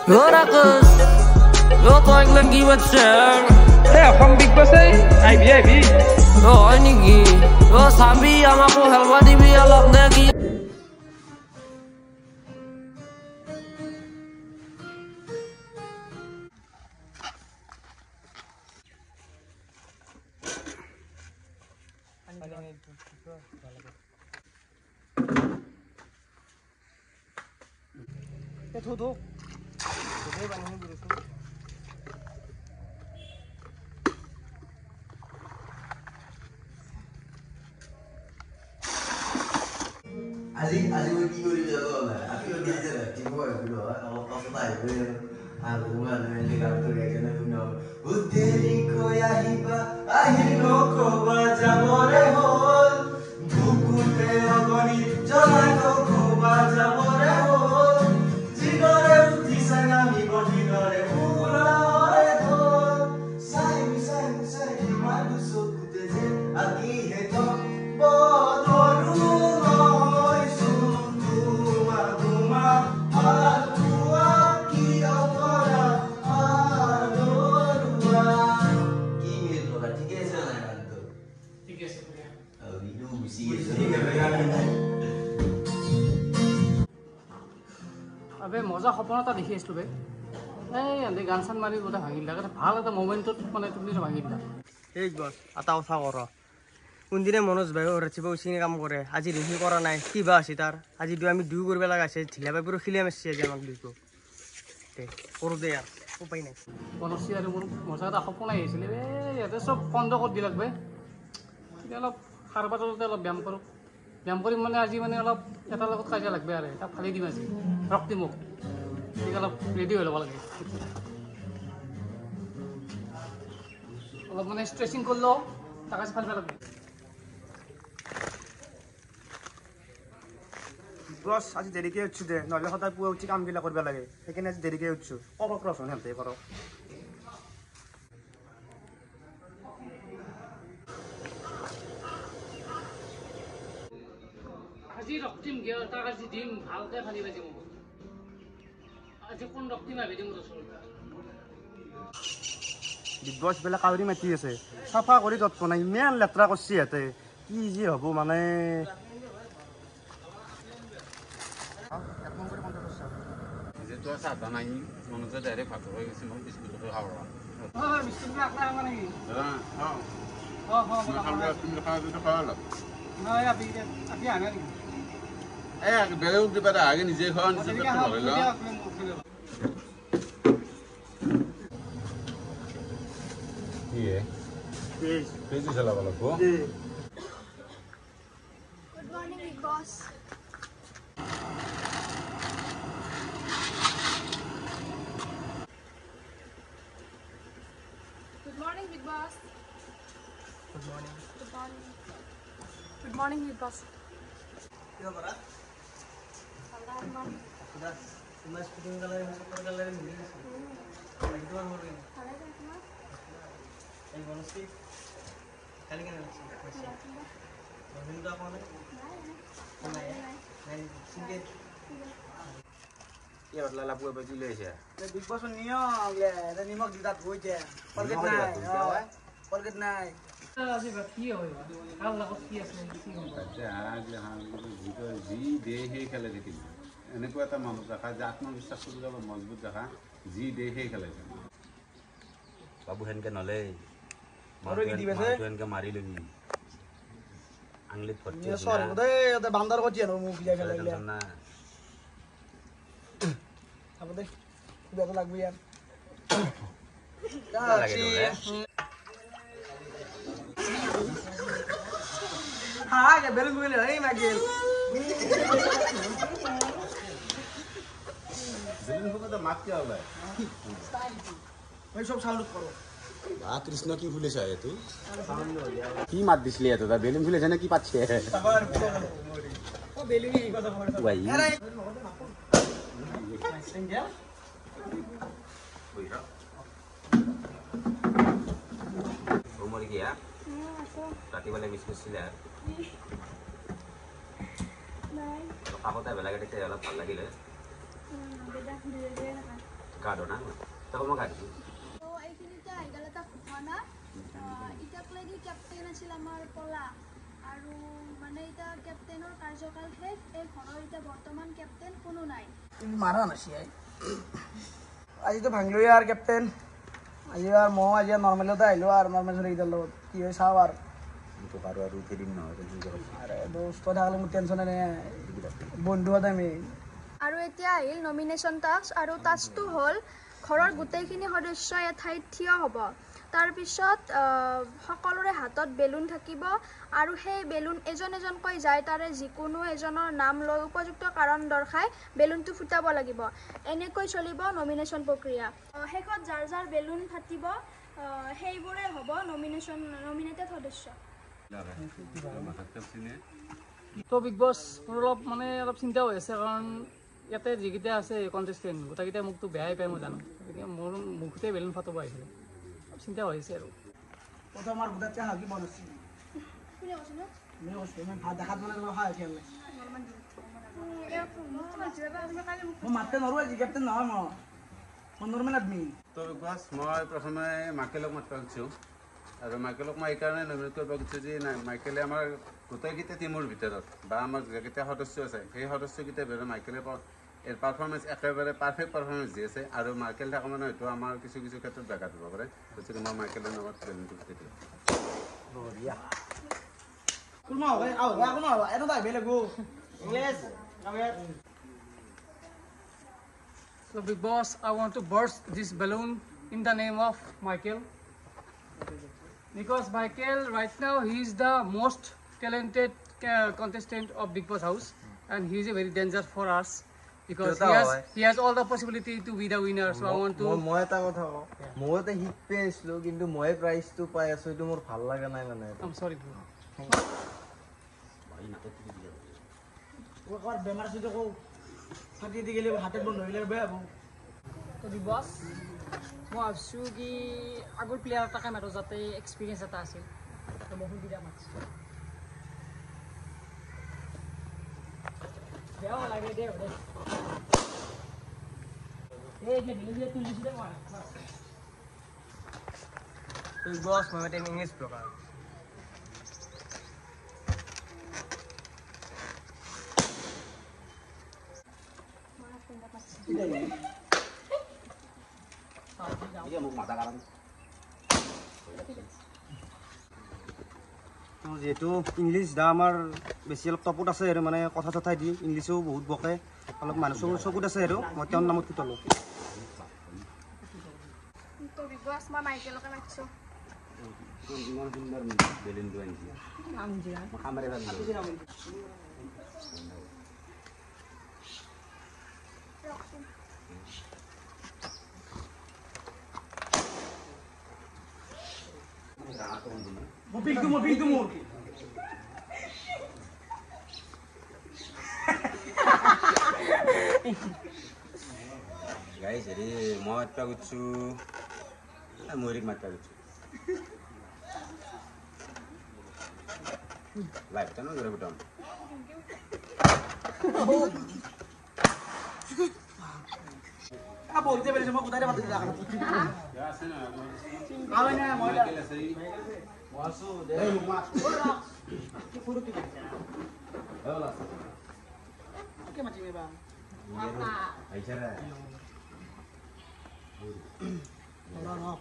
Gora kız, yo toy lagi bachar. Hey, from Big Boss IB. Yo ini gi, yo sambi amaku helwa dibi alap lagi. Tuh. Ini banyak dulu. Azik mau tidur di dalam lah. Aku udah aja lah. Tiba dulu. Kalau pas tahu aku mana yang dikantor kayak gini punya. Uteri ko ya hiba, ahino ko baca more hol. Buku teogoni, jalan ko baca more hol. Jigore uti sanami bodinore ula ore hol. Sai madu sokute je agi heto bodoru. আবে মজা সপোন এটা দেখি আছিলো বে এই এনে গান চান মাৰি গোটেই ভাঙি দিলা ভাল এটা মোমেণ্টত মানে তুমি ভাঙি দিলা এই বছ এটা কথা কৰ কোনদিনে মনোজ ভাই ৰাতিব উচিনি কাম কৰে আজি ৰিহি কৰা নাই কি বা আছে তাৰ আজি আমি দুই কৰিব লগা আছে ঢিলা পাইপুৰ খিলিয়াম আছে আজি আমাক দুইকো কৰো দে আৰু উপায় নাই বনচি আৰু মোৰ মজা এটা সপোন আহিছিলে ইয়াতে চব বন্ধ কৰি দিলাক বে এতিয়া অলপ সাৰ পাতলতে অলপ ব্যায়াম কৰিম মানে আজি মানে অলপ এটাৰ লগত কাজিয়া লাগবে আৰু এটা ফালি দিম আজি ৰক্তি মোক ঠিক অলপ ৰেডি হৈ ল'ব লাগে অলপ মানে ষ্ট্ৰেচিং কৰিলেও তাক আজি ফালিব লাগবে বস আজি দেৰিকে উঠছো দে নহ'লে সদায় পুৱা উঠি কামবিলাক কৰিব লাগে সেইকাৰণে আজি দেৰিকে উঠছো ৰচোন সিহঁতে কৰক আজি ৰক্তিম গেল তাক আজি দিম ভালকৈ ফালি বাজি মোক আজি কোন ৰক্তিম আহি দিম ওচৰত বিগ বছ বিলাক কাউৰী মাতি আছে চাফা কৰি যত্ন নাই ইমান লেতেৰা কৰিছে সিহঁতে কি যি হ'ব মানে সাধা নাই মনোজে ডাইরেক্ট ভাত হয়ে গেছে মই বিস্কুটটো খাওয়া বিস্কুটটো আকলা খাবা নাকি তুমি খাওয়া দিতে খাওয়ালো আপনি আনা নাকি বেলেগ কিবা এটা আগে নিজে খাওয়া নিজে ধরিল কি পেজ চালাব লাগব Good morning, Big Boss. Good morning, Big Boss. Good morning. Good morning. Good morning, Big Boss. Yo, para. Good morning. Sudah. Cuma sepuluh kali ini. Lagi tuan mau ini. Hello, Fatima. Ini mana sih? Kali kan ada sih. Ini dah mana? Mana ya? Ini singgit. কি বদলা লাভ কৰিব কি লৈ আহিছে big বছ নিয়ম লে নিমখ দি তাত হৈ যায় ফৰগেট নাই আজি কি হয় ভাল লগত কি আছে কি হ'ব যি দে সেই খেলে দেখিম এনেকুৱা এটা মনত ৰাখা যে আত্মবিশ্বাস কৰি যাব মজবুত ৰাখা যি দে সেই খেলে বাবু সেনকে নলে এনেকে মাৰি লবি আঙুলিত ভৰ্তি বান্দাৰ কটি আৰু মোক না अब देख बेटा लग भी यार हाँ क्या बेलून को ले नहीं मैं गेल বেলুন ফুকে তো মাছ क्या होगा भाई सब सालुट करो কৃষ্ণ কি ফুলেছে তুই কি মাত দিছিলি এত বেলুন ফুলেছে না কি পাচ্ছে ओ बेलून ही কথা বলে ভাই अरे single Umur iki ya? Tadi boleh bisnis sila. Bye. Kalau kamu tak belajar kita jalan lagi le. Beda dulu kan. Card না তখন মই কাৰ্ড তো এইখিনিতে আহি গ'ল এটা ঘটনা এতিয়ালৈকে কেপ্টেইন আছিল আমাৰ পলা আৰু মানে এতিয়া কেপ্টেইনৰ কাৰ্যকাল শেষ এই ঘৰৰ এতিয়া বৰ্তমান কেপ্টেইন কোনো নাই মাৰা নাছি আজিতো ভাঙিলো আৰু কেপ্টেইন আজি আৰু মই আজি নৰ্মেলতে আহিলোঁ আৰু নৰ্মেল চলিকেইটাৰ লগত কি হয় চাওঁ আৰু আৰু আৰু উঠি দিম নহয় আৰে দোস্ত থাকিলে মোৰ টেনশ্যনে নাই বন্ধু এটা মেইন আৰু এতিয়া আহিল নমিনেশ্যন টাস্ক আৰু টাস্কটো হ'ল ঘৰৰ গোটেইখিনি সদস্য এঠাইত থিয় হ'ব তাৰপিছত সকলোৰে হাতত বেলুন থাকিব আৰু সেই বেলুন এজন এজনকৈ যায় তাৰে যিকোনো এজনৰ নাম লৈ উপযুক্ত কাৰণ দৰ্শাই বেলুনটো ফুটাব লাগিব এনেকৈ চলিব নমিনেশ্যন প্ৰক্ৰিয়া শেষত যাৰ যাৰ বেলুন ফাটিব সেইবোৰে হ'ব নমিনেটেড সদস্য তো বিগ বছ মোৰ অলপ চিন্তা হৈ আছে কাৰণ ইয়াতে যিকেইটা আছে কণ্টেষ্টেণ্ট গোটেইকেইটাই মোকতো বেয়াই পায় মই জানো গতিকে মোৰ মুখতে বেলুন ফাটাব আহিছিলে অলপ চিন্তা হৈ আছে আৰু প্ৰথম আমাৰ গোটাতকৈ হাগি বন আছে ভাত দেখাত মানে সহায় খেল মই মাতে নোৱাৰোঁ আজি কেপ্টেইন নহয় মই নৰ্মেল আদমি তো বাছ মই প্ৰথমে মাইকেলক মাতিব খুজিছোঁ আৰু মাইকেলক মই এইকাৰণে নমিনেট কৰিব খুজিছোঁ যে মাইকেলে আমাৰ গোটেইকেইটা টীমৰ ভিতৰত বা আমাৰ যিকেইটা সদস্য আছে সেই সদস্যকেইটাৰ ভিতৰত মাইকেলে পাৰফৰ্মেঞ্চ একেবাৰে পাৰফেক্ট পাৰফৰ্মেঞ্চ দি আছে আৰু মাইকেল থকা মানে হয়তো আমাৰ কিছু কিছু ক্ষেত্ৰত ব্যাঘাত হ'ব পাৰে গতিকে মই মাইকেলৰ নামত বেলুনটো ফুটাই দিওঁ So Big Boss, I want to burst this balloon in the name of Michael. Because Michael right now he is the most talented contestant of Big Boss house and he is a very danger for us because he has all the possibility to be the winner. So I want to মই এটা কথা কওঁ মইতে hit পাই আছিলোঁ কিন্তু মই প্ৰাইজটো পাই আছোঁ এইটো মোৰ ভাল লগা নাই মানে I'm sorry bro. বেমাৰ যদি কওঁ ফাটি দি গেলে হাতে বন্ধ হৈ গ'লে বেয়া হ'ব তো Big Boss মই ভাবিছোঁ কি আগৰ প্লেয়াৰ এটাকে মাৰোঁ যাতে এক্সপিৰিয়েঞ্চ এটা আছিল তো মই সুবিধা মাতিছোঁ বেয়াও লাগে দে Big Boss মই এটা ইংলিছ প্ৰকাৰ যেহেতু ইংলিছ দা আমাৰ বেছি অলপ টপত আছে আৰু মানে কথা চথাই দি ইংলিছো বহুত বকে অলপ মানুহ চকুত আছে আৰু মই তেওঁৰ নামত ফুটালোঁ তো বিগ বছ মই মাইকেলকে মাতিছোঁ ইমান সুন্দৰ বেলুনটো আনিছে কামেৰে ভাল গাইছ হেৰি মই মাতিব খুজিছোঁ ময়ূৰীক মাতিব খুজিছোঁ লাইফ টাইম ঘূৰাই পঠাম বলতে পেরেছে মই কোথায় মাতিছে জানো আছে না আবে না মাইকেল আছে মহাসু দে কি পুরো কি করছে হলা কে মাতিবে বা আইছারা না না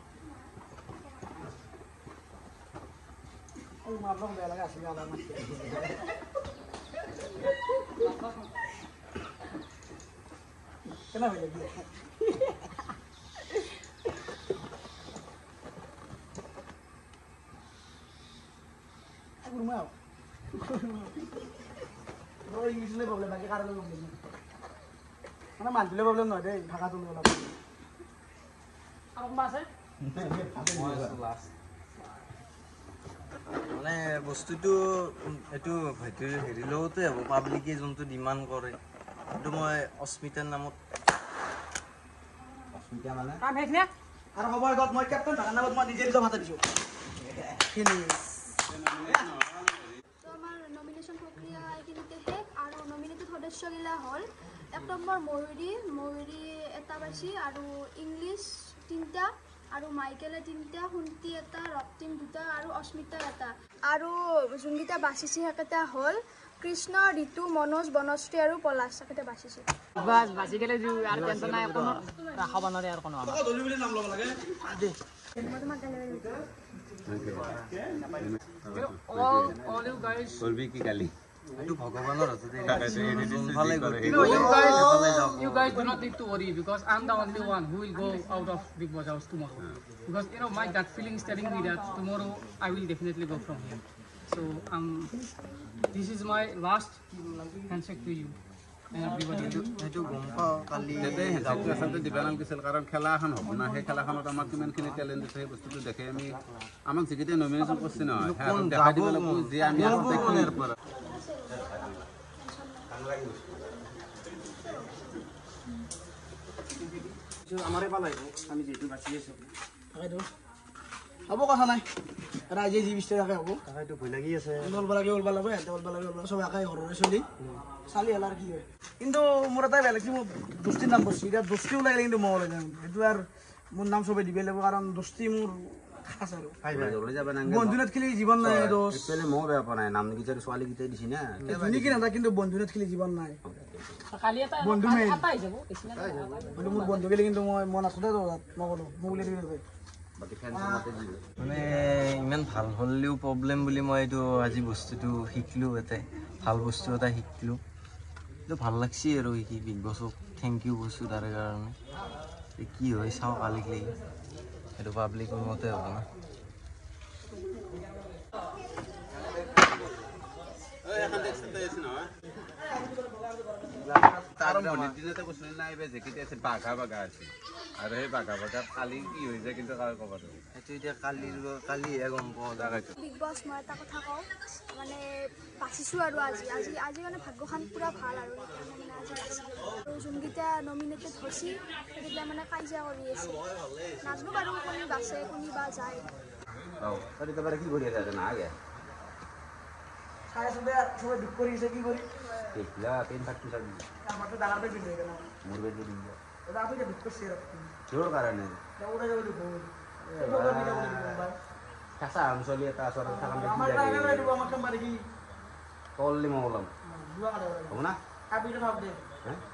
ও মাপলো বেলা লাগা আসলে আলাদা মাতি কেনা হইলো কি Rumah. Kalau Inggrisnya problem lagi karena lu belum. Mana mantul problem nggak deh, Dhaka তুলব লাগবে। Apa bahasa? মানে বস্তুটো এইটো হেৰি লগতে হ'ব পাব্লিকে যোনটো ডিমাণ্ড কৰে সেইটো মই অস্মিতাৰ নামত অস্মিতা মানে কাম শেষ নে? আৰু খবৰ গত মই কেপ্টেইন ঢাকা নামত মই নিজে নিজে মাতি দিছো। তো আমাৰ নমিনেশ্যন প্ৰক্ৰিয়া এইখিনিতে শেষ আৰু নমিনেটেড সদস্যগিলা হ'ল 1 নম্বৰ ময়ূৰী এটা পাইছি আৰু ইংলিছ 3টা আৰু মাইকেলে 3টা শুন্তি এটা ৰক্তিম 2টা আৰু অস্মিতা এটা আৰু যোনকেইটা বাচিছে সেইকেইটা হ'ল কৃষ্ণ ঋতু মনোজ বনশ্ৰী আৰু পলাশ সেইকেইটা বাচিছে বাস বাসি গেলে যে আর টেনশন নাই কোনো রাখা বানারে আর কোনো আমার দলি বুলি নাম ল'ব লাগে দে মই তোমাক গালি all you guys করবি কি গালি এইটো ভগৱানৰ আছে দেই you guys do not need to worry because I'm the only one who will go out of Big Boss house tomorrow because you know my gut feeling is telling me that tomorrow I will definitely go from here so this is my last handshake to you and everybody এইটো গম পাওঁ কালি আচলতে দিবা নালাগিছিল কাৰণ খেলা এখন হ'ব না সেই খেলাখনত আমাৰ কিমানখিনি টেলেণ্ট আছে সেই বস্তুটো দেখে আমি আমাক যিকেইটা নমিনেশ্যন কৰিছে নহয় দেখা দিব লাগিব যে আমি আমাৰে পালাই আমি যেহেতু বাচি আছো তাকেতো হ'ব কথা নাই ৰাইজে যি বিচাৰে তাকে হ'ব তাকেতো ভয় লাগি আছে ওলব লাগে এতে ওলব লাগে চব একাই ঘৰৰে চলি চালি হেলাৰ কি হয় কিন্তু মোৰ এটাই বেয়া লাগিছে মোৰ দোস্তিৰ নাম বস্তু এতিয়া দোস্তি ওলাই কিন্তু মই ওলাই যাম সেইটো আৰু মোৰ নাম চবেই দিবই লাগিব কাৰণ দোস্তি মোৰ খাচ আৰু বন্ধুনাথ খেলি জীৱন নাই দোষ মই বেয়া পোৱা নাই নামকেইটা ছোৱালীকেইটাই দিছি না ধুনীয়াকৈ নাথাকে কিন্তু বন্ধুনাথ খেলি জীৱন নাই কালি এটা বন্ধু মেইন এটা আহি যাব বেছি না মোৰ বন্ধু গেলি কিন্তু মই নাচোতে তো মই ক'লো মোক উলিয়াই দিবি মানে ইমান ভাল হ'লেও প্ৰব্লেম বুলি মই এইটো আজি বস্তুটো শিকিলোঁ এটা ভাল বস্তু এটা শিকিলোঁ এইটো ভাল লাগছি আৰু শিকি বিগ বছক থেংক ইউ কৈছোঁ তাৰ কাৰণে কি হয় চাওঁ কালিক লাগি এইটো পাব্লিকৰ মতে হ'ব না বাঘা বাঘা আছে আৰু সেই বাঘা বাঘা কালি কি হৈ যায় কিন্তু ক'ব সেইটো এতিয়া কালিহে গম পোৱা যায় বিগ বছ মই এটা কথা কওঁ মানে বাচিছোঁ আৰু আজি মানে ভাগ্যখন পূৰা ভাল আৰু সেইকাৰণে মানে আজি বাচিলোঁ আৰু যোনকেইটা নমিনেটেড হৈছে সেইকেইটা মানে কাজিয়া কৰি আছে নাজানো বাৰু কোনে বাচে কোনে বা যায় কি কৰি আছে না আগে চাই চবে চবে দুখ কৰি আছে কি কৰি পেন থাকতো চাবি আমাৰতো ডাঙৰ পেট হৈ গ'ল মোৰ বেদি দিম ওটা আপনি দুখ কৰছে কিহৰ কাৰণে ওটা যাবে দুখ কেঁচা অঞ্চলি এটা ওচৰত থাকা আমার টাকা দিব আমার কাম কি কললি মই ওলাম দুয়া কাটা হ'ব না আপনি তো ভাব দে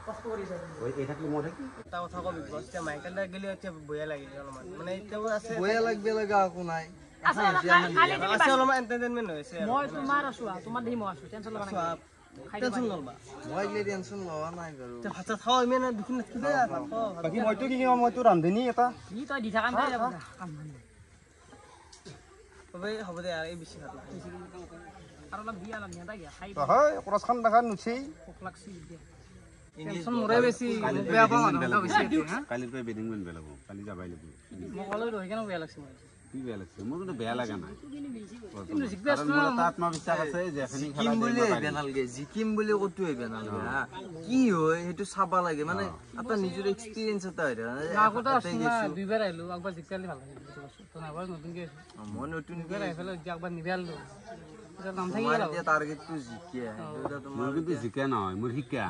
কষ্ট কৰিছে ওই এই থাকলি মই থাকি এটা কথা কবি বস এতিয়া মাইকেল দা গেলি এতিয়া বয়া লাগে অলপমান মানে এতিয়াও আছে বয়া লাগবে লগা একো নাই আছে অলপমান এন্টাৰটেইনমেন্ট হৈছে মই তোমাৰ আছো তোমাৰ দেই মই আছো টেনচন ল'বা নাই টেনচন নলবা মই গলে টেনচন লোৱা নাই বাৰু ভাত খাও ইমান দুখিন কি দে বাকি মইতো কি মইতো ৰান্ধনি এটা কি তই দি থাকা নাই কাম হ'ব দে আৰু এই বেছি ভাত আৰু অলপ দিয়া অলপ নিয়া দিয়া খাই হয় ক্ৰছখন দেখা নুঠেই ভোক লাগছি এতিয়া টেনচন মোৰে বেছি বেয়া পাওঁ মানুহ বেছি কালিৰ পৰা বেডিং বনিব লাগিব কালি যাবাই লাগিব মই ক'লো ৰহি কেনে বেয়া লাগছে মই কি বেয়া লাগছে মোৰ কিন্তু বেয়া লগা নাই জিজ্ঞাসা আত্মবিশ্বাস আছে যে এখিনি জিকিম বুলি আহিব নালাগে জিকিম বুলি ক'তো আহিব নালাগে হা কি হয় সেইটো চাবা লাগে মানে এটা নিজৰ এক্সপিৰিয়েঞ্চ এটা হয় আগতে দুইবাৰ আহিলো একবাৰ জিকালি ভাল লাগিল তো নাবাৰ নতুনকৈ মই নতুন দুইবাৰ আহি পেলাই একবাৰ নিবালো নাম থাকি তোমাৰ গ'ল এতিয়া টাৰ্গেটটো জিকে মোৰ কিন্তু জিকা নহয় মোৰ শিকা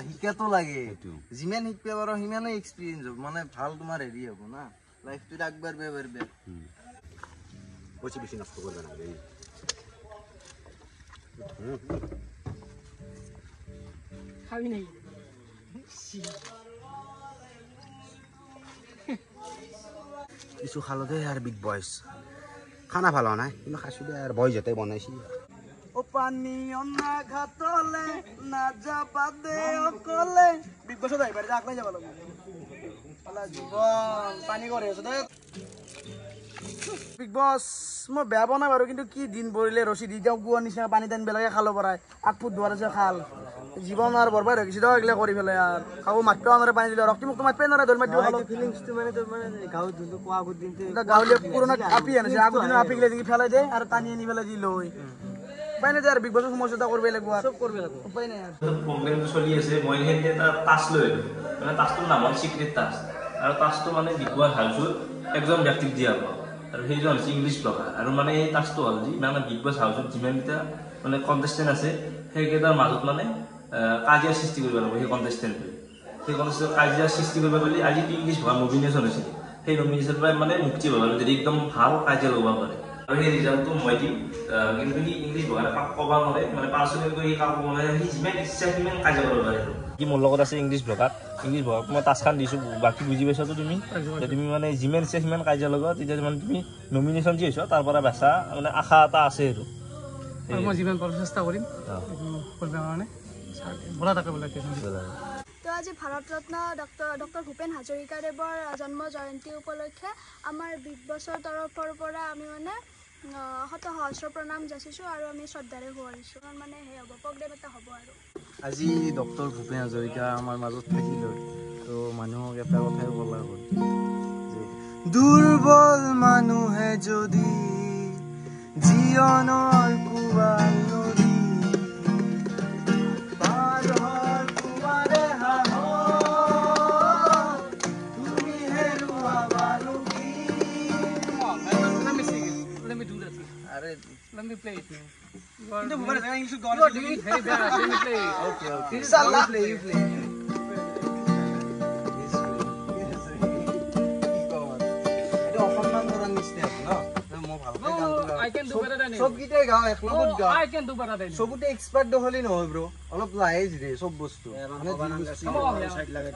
শিকাটো লাগে যিমান শিকিব পাৰো সিমানে এক্সপিৰিয়েঞ্চ হ'ব মানে ভাল তোমাৰ হেৰি হ'ব না লাইফটোত আগবাঢ়িব পাৰিবা বেছি বেছি নষ্ট কৰিব নালাগে খাবি নাই কিছু খালতে আর বিগ বয়স খানা ভালো নাই কিন্তু খাইছো দে আর বয় যেতে বনাইছি ও পানী অনা ঘাটলে না যাবা দে অকলে বিগ বছত আহিবাৰ যাক লৈ যাব লাগিব পালা জীৱন পানী কৰি আছো দে বিগ বছ মই বেয়া পোৱা নাই বাৰু কিন্তু কি দিন পৰিলে ৰছী দি যাওঁ গুৱাৰ নিচিনা পানী টানি বেলেগে খালো পৰাই 8 ফুট দুৱাৰ আছে খাল জীৱন আৰু বৰবাদ হৈ গৈছে দে এইগিলা কৰি পেলাই আৰু কাকো মাতিব নোৱাৰে পানী দিলে ৰক্তি মুক্ত মাতিব নোৱাৰে দৌৰ মাতি দিব ফিলিংছটো মানে তোৰ মানে গাঁৱত যোনটো কোৱা আগৰ দিনটো গাঁৱলীয়া পুৰণা আপি আনিছে আগৰ দিনৰ আপি গিলা দেখি পেলাই দিয়ে আৰু টানি আনি পেলাই দি লৈ উপায় নাই আৰু বিগ বছৰ সমস্যা এটা কৰিব লাগিব চব কৰিব লাগিব উপায় নাই প্ৰগ্ৰেমটো চলি আছে মই সেইতে এটা টাচ লৈ মানে টাচটোৰ নাম হ'ল চিক্ৰেট টাচ আৰু টাচটো মানে বিগ বছ হাউচত একজন ব্যক্তিক দিয়া হ'ব আৰু সেইজন হৈছে ইংলিছ ব্লগাৰ আৰু মানে এই টাচটো হ'ল যি মানে বিগ বছ হাউচত যিমানকেইটা মানে কণ্টেষ্টেণ্ট আছে সেইকেইটাৰ মাজত মানে কাজিয়া সৃষ্টি কৰিব লাগিব সেই কণ্টেষ্টেণ্টে সেই কণ্টেষ্টেণ্ট কাজিয়া সৃষ্টি কৰিব বুলি আজি ইংলিছ ভাষা নমিনেশ্যন হৈছিল সেই নমিনেশ্যন পৰা মানে মুক্তি পাব যদি একদম ভাল কাজিয়া ল'ব পাৰে আৰু সেই ৰিজাল্টটো মই দিম কিন্তু সি ইংলিছ ভাষা কাক ক'ব নোৱাৰে মানে পাৰ্চনেল কৰি কাক ক'ব নোৱাৰে সি যিমান ইচ্ছা সিমান কাজিয়া কৰিব পাৰে কি মোৰ লগত আছে ইংলিছ ভাষাত মই টাচখান দিছোঁ বাকী বুজি পাইছাতো তুমি তুমি মানে যিমান ইচ্ছা সিমান কাজিয়া লগত তেতিয়া মানে তুমি নমিনেশ্যন যি হৈছ তাৰ পৰা বেচা মানে আশা এটা আছে আৰু মই যিমান পাৰোঁ চেষ্টা কৰিম কৰিব কাৰণে বলা তাকে বোলে তো আজি ভাৰত ৰত্ন ডক্টৰ ভূপেন হাজৰিকাদেৱৰ জন্ম জয়ন্তী উপলক্ষে আমাৰ বিগ বছৰ তৰফৰ পৰা আমি মানে শত সহস্ৰ প্ৰণাম যাচিছোঁ আৰু আমি শ্ৰদ্ধাৰে সোঁৱৰিছোঁ মানে সেই হ'ব প্ৰগ্ৰেম এটা হ'ব আৰু আজি ডক্টৰ ভূপেন হাজৰিকা আমাৰ মাজত থাকিল তো মানুহক এটা কথাই ক'লা হ'ল যে দুৰ্বল মানুহে যদি জীৱনৰ কুৱাল নদী পাৰৰ কুৱাৰে তুমি হেৰুৱা বাৰু কি Let me play it. কিন্তু ভূপেন হাজৰিকা ইংলিছত গান You are doing it very bad. Let me play it. Okay. Inshallah. You play. I can do better than you. সব গীতে গাও এক লগত গাও I can do better than you. সবতে এক্সপার্ট নহলি নহয় ব্রো অলপ লাহেজ রে সব বস্তু মানে সাইড লাগে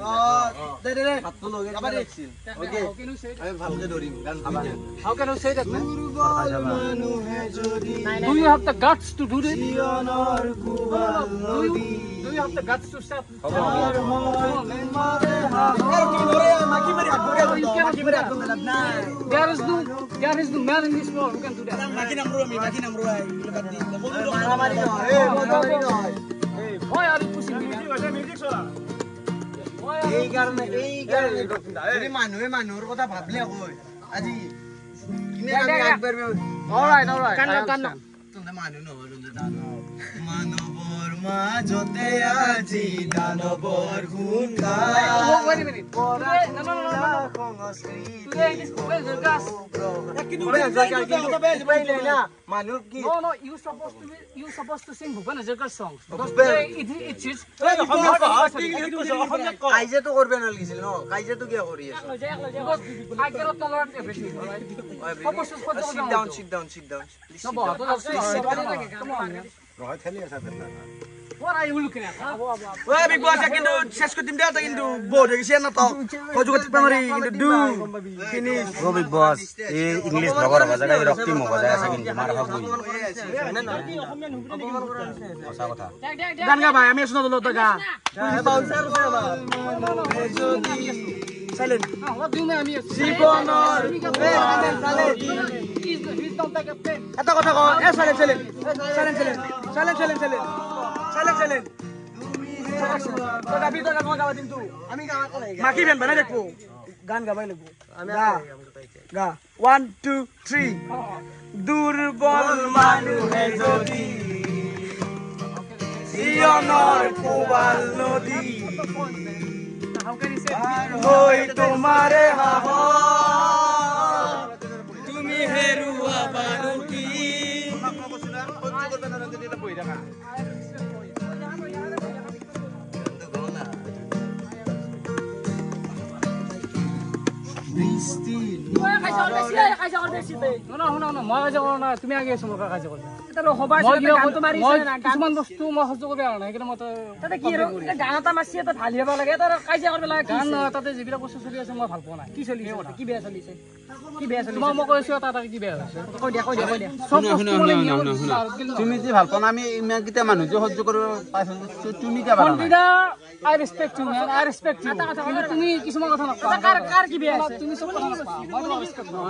দে দে হাতটো লগে আবার দেখছিল okay How can you say it? আমি ভালকে ধরিম গান বুঝে How can you say that, man? দুর্বল মানুহে যদি Do you have the guts to do this? জীবনৰ কুৱাল নদী Do you have the guts to step? পাৰ হয় তোমাৰে হাত কি ধরে মাকি মারি হাত ধরে মাকি মারি হাত ধরে না There is no man in this world who can do that. মাকি নামরো আই বাদ দি মারামারি নয় মারামারি নয় Why are you pushing me? এই কারণে যদি মানুহৰ কথা ভাবলে কয় আজি কিনে আমি আগবাঢ়িব All right. তুমি মানুহ নহ'ল দানৱ মানৱৰ মাজতে আজি দানৱৰ গুণ গায় Wait a minute. Today, no. Today is Vupin Hajarika's. মানুহ কি No. You supposed to sing Bhupen Hajarika's songs. Because today it's his. কাইজেটো কৰিব নালাগিছিল ন কাইজেটো কিয় কৰি আছে Because I cannot tolerate everything. All right. sit down No, boy. Come on, man. What are you looking at? ওই big বস কিন্তু শেষ করতে দেও তো কিন্তু বোর্ড হয়ে গেছে না তো হজু করতে পারি কিন্তু ডু ফিনিশ গো বিগ বস এই ইংলিশ ব্লগার হওয়া জায়গায় রক্তি মগ যায় আছে কিন্তু মার হক বই কথা কথা গান গা ভাই আমি শোনা দিলো তো গা silent What do you mean? জীবনৰ He's not like a pen. এটা কথা কও এ সাইলেন্ট তো গাবি তো গাওয়া দিন তু আমি মাকি বেন বানাই দেখবো গান গাবাই লাগবো গা 1 2 3 দুর্বল মানুহে যদি জীবনৰ কুৱাল নদী How can you say হই তোমাৰে হাহ তুমি হেৰুৱা বাৰু কি No. মই কাজিয়া কৰা নাই তুমি আগে আছো মোৰ কাজিয়া কৰিছা কিছুমান বস্তু মই সহ্য কৰিব পৰা নাই সেইকাৰণে মই গান এটা মাছি এটা ভাল হ'ব লাগে কাজিয়া কৰিব লাগে গান নহয় তাতে যিবিলাক বস্তু চলি আছে মই ভাল পোৱা নাই কি চলিছে কি বেয়া চলিছে তোমাক মই কৈছো এটা কি বেয়া হৈছে কৈ দিয়া তুমি যে ভাল পোৱা আমি ইমান কেইটা মানুহ যে সহ্য কৰিব পাইছো তুমি কিয় পাৰা নাই I respect you, man. I respect you. তুমি কিছুমান কথা নকবা কাৰ কি বেয়া আছে তুমি সব কথা নকবা মই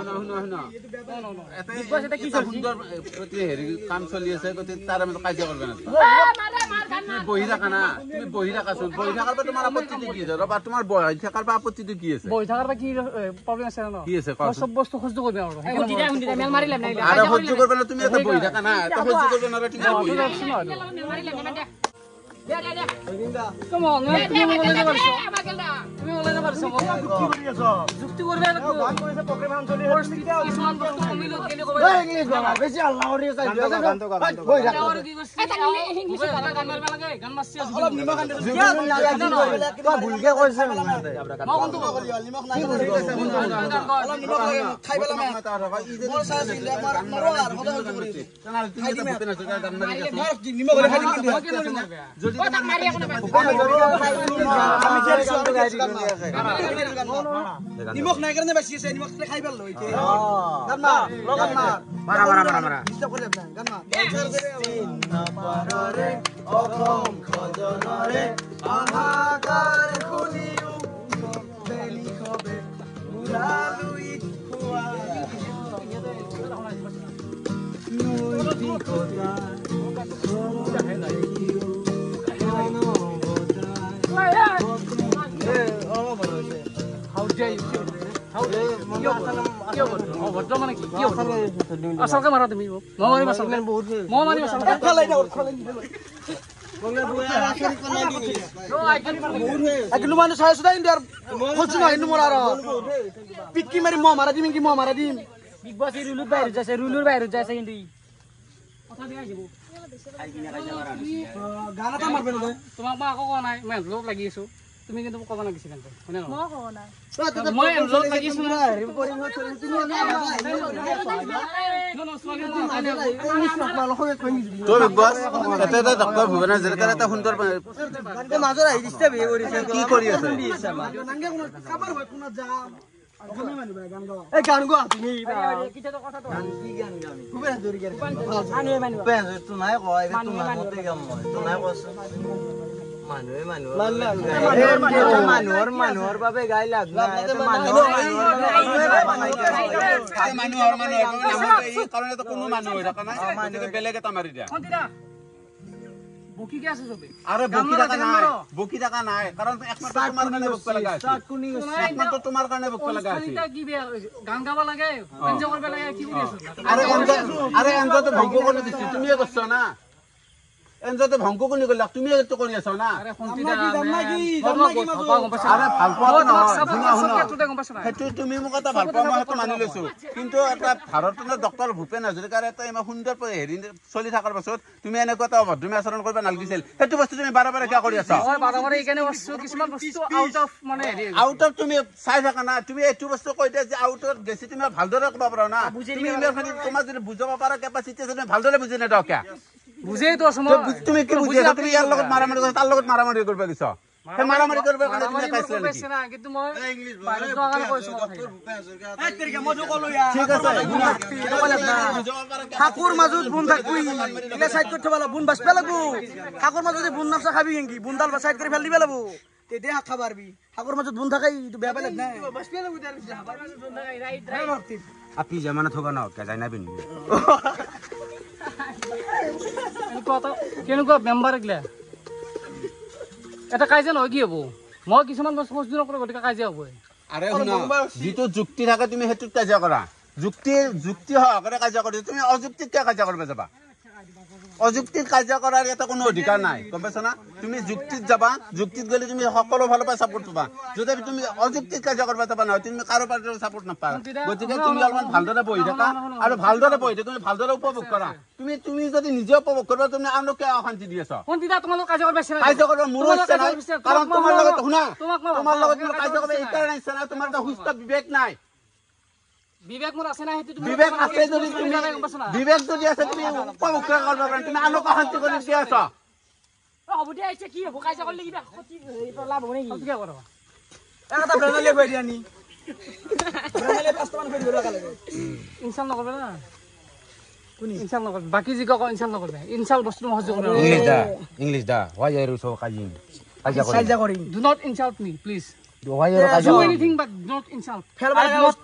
ৰেসপেক্ট এটা সুন্দৰ প্ৰতি হেৰি কাম চলি আছে গতি তাৰ আমি কাজিয়া কৰিব না তুমি বহি থাকাচোন বহি থাকাৰ পৰা তোমাৰ আপত্তিটো কি আছে ৰবা তোমাৰ বহি থাকাৰ পৰা আপত্তিটো কি আছে বহি থাকাৰ পৰা কি প্ৰবলেম আছে ন কি আছে মই সব বস্তু সহ্য কৰিব নোৱাৰো সেইকাৰণে মেল মাৰি লাভ নাই আৰু সহ্য কৰিব না তুমি এটা বহি থাকা না এটা সহ্য কৰিব না ঠিক আছে Come on, তুমি ওলাই যাব পাৰিছ তুমি ওলাই যাব পাৰিছ যুক্তি কৰিব কিছুমান বস্তু কমিলো কেলে ক'ব বেছি আল্লাহ কৰি আছে ইংলিছ গান মাৰিব লাগে গান মাৰছি অলপ নিমখ আনি কিবা ভুলকে কৈছে মই কোনটো নিমখ নাই অলপ নিমখ লাগে খাই পেলাম মোৰ চাই আছে মাৰো আৰু কথা কৰি নিমখ হলে খাই দিম যদি মাৰি এখন নিমখ নাই কাৰণে বেছি আছে নিমখ খাই পেলালো এতিয়া গান মাৰ লগন মাৰা ডিস্টাৰ্ব কৰি না গান মাৰ নাপাৰৰে অসম খজনৰে আহাকাৰ খুলিও বেলি খবে মুৰালুই খোৱা নৈতিকতা আচলকে মাৰা তুমি মই মাৰিম আচলকে মই মাৰিম আচলকে কিন্তু মানুহ চাই আছো কিন্তু আৰু কৈছো নহয় কিন্তু মোৰ আৰু পিটকি মাৰি মই মাৰা দিম কি মই মাৰা দিম বিগ বছ ৰুলৰ বাহিৰত যাইছে কিন্তু গান এটা মাৰবে নহয় তোমাক মই আকৌ কোৱা নাই মই এনভলপ লাগি আছো তুমি কিন্তু ক'ব নাগিছিল হয়নে নহয় মই কোৱা নাই মই এনভলপ লাগি আছো ডক্টৰ ভূপেন হাজৰিকাৰ এটা সুন্দৰ মাজত আহি ডিস্টাৰ্ব হে কৰিছে কি কৰি আছে এই গান গোৱা তুমি মানুহৰ বাবে গাই লাগ কোনো মানুহ হৈ থকা নাই বেলেগ এটা মাৰি দিয়া বকিকে আছে চবে আরে বকি টাকা নাই কারণ একমাত্র তোমার কারণে বকতে লাগা আছে একমাত্র তোমার কারণে বকতে লাগা আছে কি বেয়া গান গাব লাগে এনজয় কৰিব লাগে কি কৰি আছো আৰে এনজয় তো ভঙ্গ কৰে দিছি তুমিয়ে কৰছো না এনজয় তো ভঙ্গ কোনি কৰলা তুমিয়ে তো কৰি আছো না আৰে ফোনটি আৰে ভাল পোৱা নহয় সেইটো তুমি মোক এটা ভাল পোৱা মই সেইটো মানি লৈছো কিন্তু এটা ভাৰতৰ ডক্টৰ ভূপেন হাজৰিকাৰ এটা ইমান সুন্দৰ হেৰি চলি থকাৰ পাছত তুমি এনেকুৱা এটা অভদ্ৰামী আচৰণ কৰিব নালাগিছিল সেইটো বস্তু তুমি বাৰে বাৰে কিয় কৰি আছা মই বাৰে বাৰে এইকাৰণে বস্তু কিছুমান বস্তু আউট অফ মানে হেৰি আউট অফ তুমি চাই থাকা না তুমি এইটো বস্তু কৈ দিয়া যে আউট অফ বেছি তুমি ভালদৰে ক'ব পাৰা না তুমি ইমান খালি তোমাৰ যদি বুজাব পাৰা কেপাচিটি আছে তুমি ভালদৰে বুজি নেদাও কিয় বুঝেই তো সময় তুমি কি বুজি আছা তুমি ইয়াৰ লগত মাৰামাৰি কৰিছা তাৰ লগত মাৰামাৰি কৰিব গৈছা হে মাৰামাৰি কৰিব কাৰণে তুমি কাইছিলা নেকি না কিন্তু মই ইংলিছ বাহিৰত যোৱা কাৰণে কৈছো ঠিক আছে ঠাকুর মাজুত বুন থাকবি ইলে সাইড করতে পারলো বুন বাসপে লাগবো ঠাকুর মাজুত বুন নাফসা খাবি কেঙ্কি বুন ডাল সাইড করে ফেল দিবে লাগবো তেতে হাক খাবারবি ঠাকুর মাজুত বুন থাকাই তো বেয়া বেলেগ না বাসপে লাগবো আপনি জামানা থোকা না কে যায় না বিন কেনেকুৱা মেম্বাৰ গিলা এটা কাজিয়া নহয় কি হ'ব মই কিছুমান বস্তু নকৰো গতিকে কাজিয়া হ'ব আৰে শুনা যিটো যুক্তি থাকে তুমি হেতুত কাজিয়া কৰা যুক্তি সহকাৰে কাজিয়া কৰি তুমি অযুক্তিত কিয় কাজিয়া কৰিব যাবা অযুক্তিত কাজিয়া কৰাৰ এটা কোনো অধিকাৰ নাই গম পাইছা না তুমি যুক্তিত যাবা যুক্তিত গলে তুমি সকলো ফালৰ পৰা সাপোৰ্ট পাবা যদি তুমি অযুক্তিত কাজিয়া কৰিব যাবা নহয় তুমি কাৰো পাৰ্টিৰ সাপোৰ্ট নাপাবা গতিকে তুমি অলপমান ভালদৰে বহি থাকা আৰু ভালদৰে বহি থাকা তুমি ভালদৰে উপভোগ কৰা তুমি যদি নিজে উপভোগ কৰিবা তুমি আনক কিয় অশান্তি দি আছা কোন দিনা তোমালোক কাজিয়া কৰিব আছে কাজিয়া কৰিব মোৰো ইচ্ছা নাই কাৰণ তোমাৰ লগত শুনা তোমাৰ লগত কাজিয়া কৰিব ইচ্ছা ইচ্ছা নাই তোমাৰ এটা সুস্থ বিবেক নাই বিবেক মোৰ আছে না হেতু বিবেক আছে যদি তুমি বিবেক যদি আছে তুমি উপভোগ কৰিব পাৰা তুমি আনক অশান্তি কৰি দি আছা হ'ব দিয়া আইছে কি হ'ব কাজিয়া কৰিলে কিবা ক্ষতি লাভ হ'ব নেকি কি কৰিব এটা ব্ৰেনালে গৈ দিয়ানি ব্ৰেনালে পাঁচটা মান ফেৰি গলা লাগে ইনসাল নকৰবে না কোনি ইনসাল নকৰবে বাকি যি কয় ইনসাল নকৰবে ইনসাল বস্তু সহ্য কৰিব ইংলিশ দা why are you so cousin কাজিয়া কৰি do not insult me please why are you do anything but not insult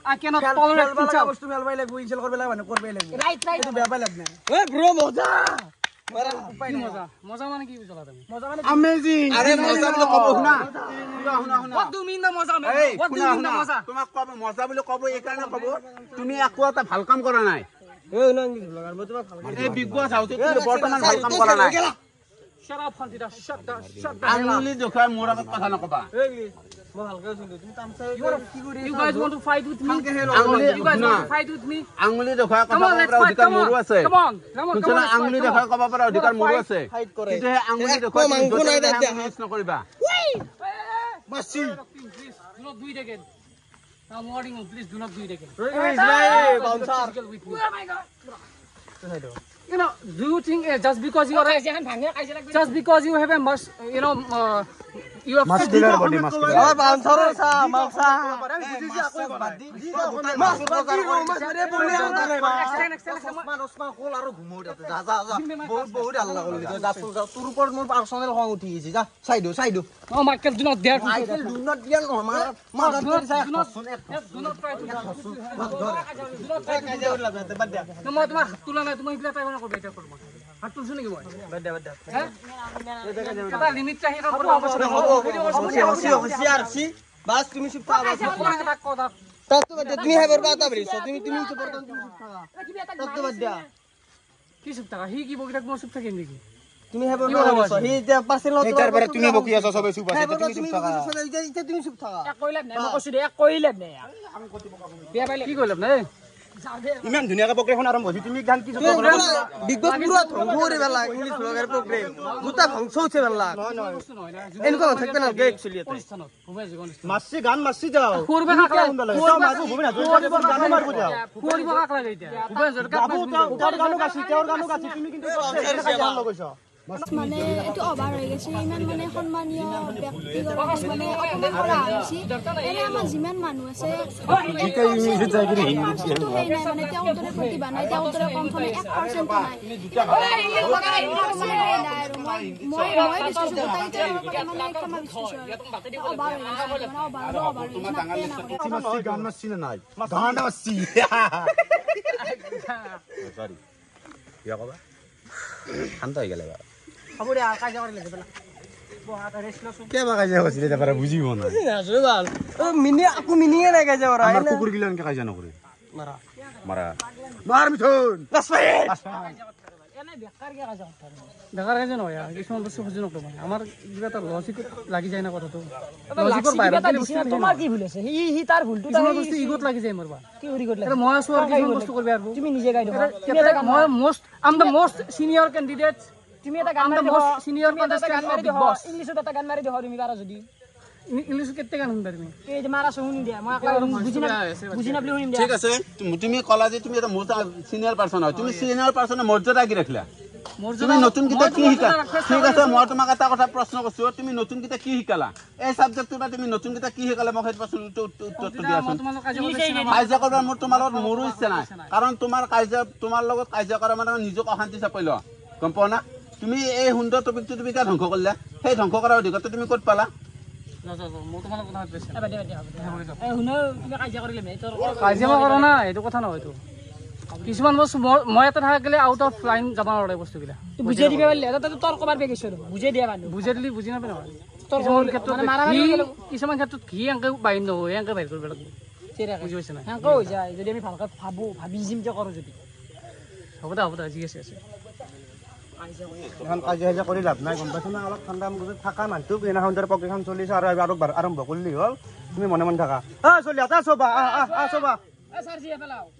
I cannot tolerate insult বস্তু ফেলবাই লাগবো ইনসাল করবে লাগবো করবে লাগবো right এটা বেয়া পাই লাগ না এ ব্রো মজা মারা উপায় নাই মজা মজা মানে কি বুঝলা তুমি মজা মানে অ্যামেজিং আরে মজা বুলি কব শুনা শুনা what do you mean the মজা what do you mean the মজা তোমাক কব মজা বুলি কব এই কাৰণে কব তুমি একো এটা ভাল কাম কৰা নাই এই না ইংলিশ ব্লগাৰ মই তোমাক ভাল এই বিগ বছ হাউসত তুমি বৰ্তমান ভাল কাম কৰা নাই Shut up, Fantita. Shut the hell up. আঙুলি দেখুৱাই মোৰ আগত কথা নকবা মই ভালকৈ শুনিলো তুমি তামচা কি কৰি You guys want to fight with me? আঙুলি You guys want to fight with me? আঙুলি দেখুৱাই Come কথা on, ক'ব let's পৰা fight. অধিকাৰ Come মোৰো on. আছে Come on. Come on. শুনছ Come না on. আঙুলি দেখুৱাই ক'ব পৰা অধিকাৰ মোৰো আছে ফাইট কৰে কিন্তু সেই আঙুলি দেখুৱাই তুমি ইউজ নকৰিবা Please, do not do it again. I'm warning you. Please do not do it again. Bouncer With me. Oh my God. You know, do you think just because you are just because you have a you have Muscular body, muscular. আমাৰ বাউন্সাৰৰ চা মালসা বুজিছি আকৌ মাছ বাজি মাছ মাৰে বলে মাছ খোল আৰু ঘুমো দে যা যা যা বহুত আল্লাহ কৰি দে যা তোৰ ওপৰত মোৰ পাৰ্সোনাল খং উঠি গৈছে যা চাইদো Oh, Michael, do not dare to do Michael, that. do not deal no মাৰ মাৰ Do not try to No, মই তোমাক হাত তোলা নাই তুমি এইবিলাক ট্ৰাই নকৰিবা এতিয়া কৰিব হাত তুলছো নেকি মই বাদ দে এটা লিমিট চাহি হসিয়াৰছি বাস তুমি চুপ থাকা তত বাদ তুমি হেবৰ বাতা বৰিছ তুমি চুপ থাকা তুমি চুপ থাকা তত বাদ দিয়া কি চুপ থাকা সি কি বকিটাক মই চুপ থাকিম নেকি তুমি হেবৰ বৰিছ হি যে পাৰ্সেল তাৰ পৰা তুমি বকি আছা সবে চুপ আছে তুমি চুপ থাকা তুমি চুপ থাকা এক কইলাব নাই মই কৈছো দে এক কইলাব নাই বিয়া পাইলে কি কইলাব নাই ইমান ধুনীয়াকৈ প্ৰগ্ৰেমখন আৰম্ভ হৈছে তুমি গান কি বিগ বছ পুৰা ধ্বংস কৰি পেলা ইংলিছ ব্লগাৰ প্ৰগ্ৰেম গোটা ধ্বংস হৈছে পেলা এনেকুৱা থাকবে না একচুয়ালি অনুষ্ঠানত ভূমে জীৱন মাছছি গান মাছছি যাও কৰবে কাক মাছু ভূমি না গান মাৰবো যাও কৰিব কাক লাগে এতিয়া ভূমে জৰকা বাবু তাৰ গানো গাছি তেওঁৰ গানো গাছি তুমি কিন্তু গান লগাইছ মানে এইটো অভাৰ হৈ গৈছে ইমান মানে সন্মানীয় ব্যক্তিগত মানে অপমান কৰা হৈছে এনে আমাৰ যিমান মানুহ আছে ইংলিছত যাই কিনে পাৰ্চেণ্টটো সেই নাই মানে তেওঁৰ দৰে প্ৰতিভা নাই তেওঁৰ দৰে কণ্ঠনে 1% নাই মই বিশ্বাস গোটাই মানে ক্ষমা বিশ্বাস অভাৰ হৈ গৈছে মাছছি গান মাছছি না নাই গান মাছছি সৰি ইয়া কবা শান্ত হয়ে গেলে হ'ব দে কাজিয়া কৰি লাগে পেলা বহা এটা ৰেষ্ট লছো কে বাগাইছে হসিলে তারা বুঝিব না নাজো ভাল ও মিনি আকু মিনিয়ে না গাজা ওরা আমার কুকুর গিলা এনকে কাজিয়া নকরে মারা মারা মার মিথুন এনে বেকাৰ কি কাজিয়া কথা বেকাৰ কাজিয়া নহয় কিছুমান বস্তু বুজি নকৰো আমাৰ কিবা এটা লজিক লাগি যায় না কথাটো লজিকৰ বাহিৰত তোমাৰ কি ভুল আছে হি তাৰ ভুলটো কিছুমান বস্তু ইগত লাগি যায় মোৰ বা কি ইগত লাগে মই আছো আৰু কিছুমান বস্তু কৰিবা আৰু তুমি নিজে গাই দিবা মই আম দ্য মোষ্ট সিনিয়ৰ কেণ্ডিডেট তুমি এটা গান মাৰি the most senior contestant of Big Boss. ইংলিছত এটা গান মাৰি দিবা তুমি পাৰা যদি ইংলিছ কেতে গান শুনবা তুমি এই যে মাৰা শুনি দিয়া মই বুজি নাপলি শুনিম দিয়া ঠিক আছে তুমি কলা যে তুমি এটা মোস্ট সিনিয়ৰ পাৰ্সন হয় তুমি সিনিয়ৰ পাৰ্সনে মৰ্যাদা কি ৰাখিলা তুমি নতুন কিটা কি শিকা ঠিক আছে মই তোমাক এটা কথা প্ৰশ্ন কৰিছো তুমি নতুন কিটা কি শিকালা এই সাবজেক্টটো বা তুমি নতুন কিটা কি শিকালা মোক এই প্ৰশ্নটো উত্তৰটো দিয়াচোন কাজিয়া কৰাৰ মোৰ তোমাৰ লগত মোৰো ইচ্ছা নাই কাৰণ তোমাৰ লগত কাজিয়া কৰা মানে নিজক অশান্তি চাপাই লোৱা গম পোৱা না তুমি এই সুন্দৰ টপিকটো তুমি কা ধ্বংস কৰিলা সেই ধ্বংস কৰাৰ অধিকাৰটো তুমি ক'ত পালা কাজিয়া কৰা না এইটো কথা নহয় এইটো কিছুমান বস্তু মই এটা থাকিলে আউট অফ লাইন যাব নোৱাৰে বস্তুগিলা বুজাই দিবা পাৰিলে তোৰ কবাৰ বেগ গৈছে বুজাই দিয়া মানুহ বুজাই দিলি বুজি নাপায় নহয় কিছুমান ক্ষেত্ৰত কি এনেকে বাহিৰ নহয় এনেকে বাহিৰ কৰিব লাগিব বুজি পাইছে নাই সেনেকৈ হৈ যায় যদি আমি ভালকৈ ভাবি জিমকে কৰোঁ যদি হ'ব দে যি আছে এখন কাজিয়া কৰি লাভ নাই গম পাইছো না অলপ ঠাণ্ডা মগজুত থাকা মানুহটোক এনাখন দৰে প্ৰগ্ৰেমখন চলিছে আৰু আৰম্ভ কৰিলি হ'ল তুমি মনে মনে থাকা চলি আছা চবা চবা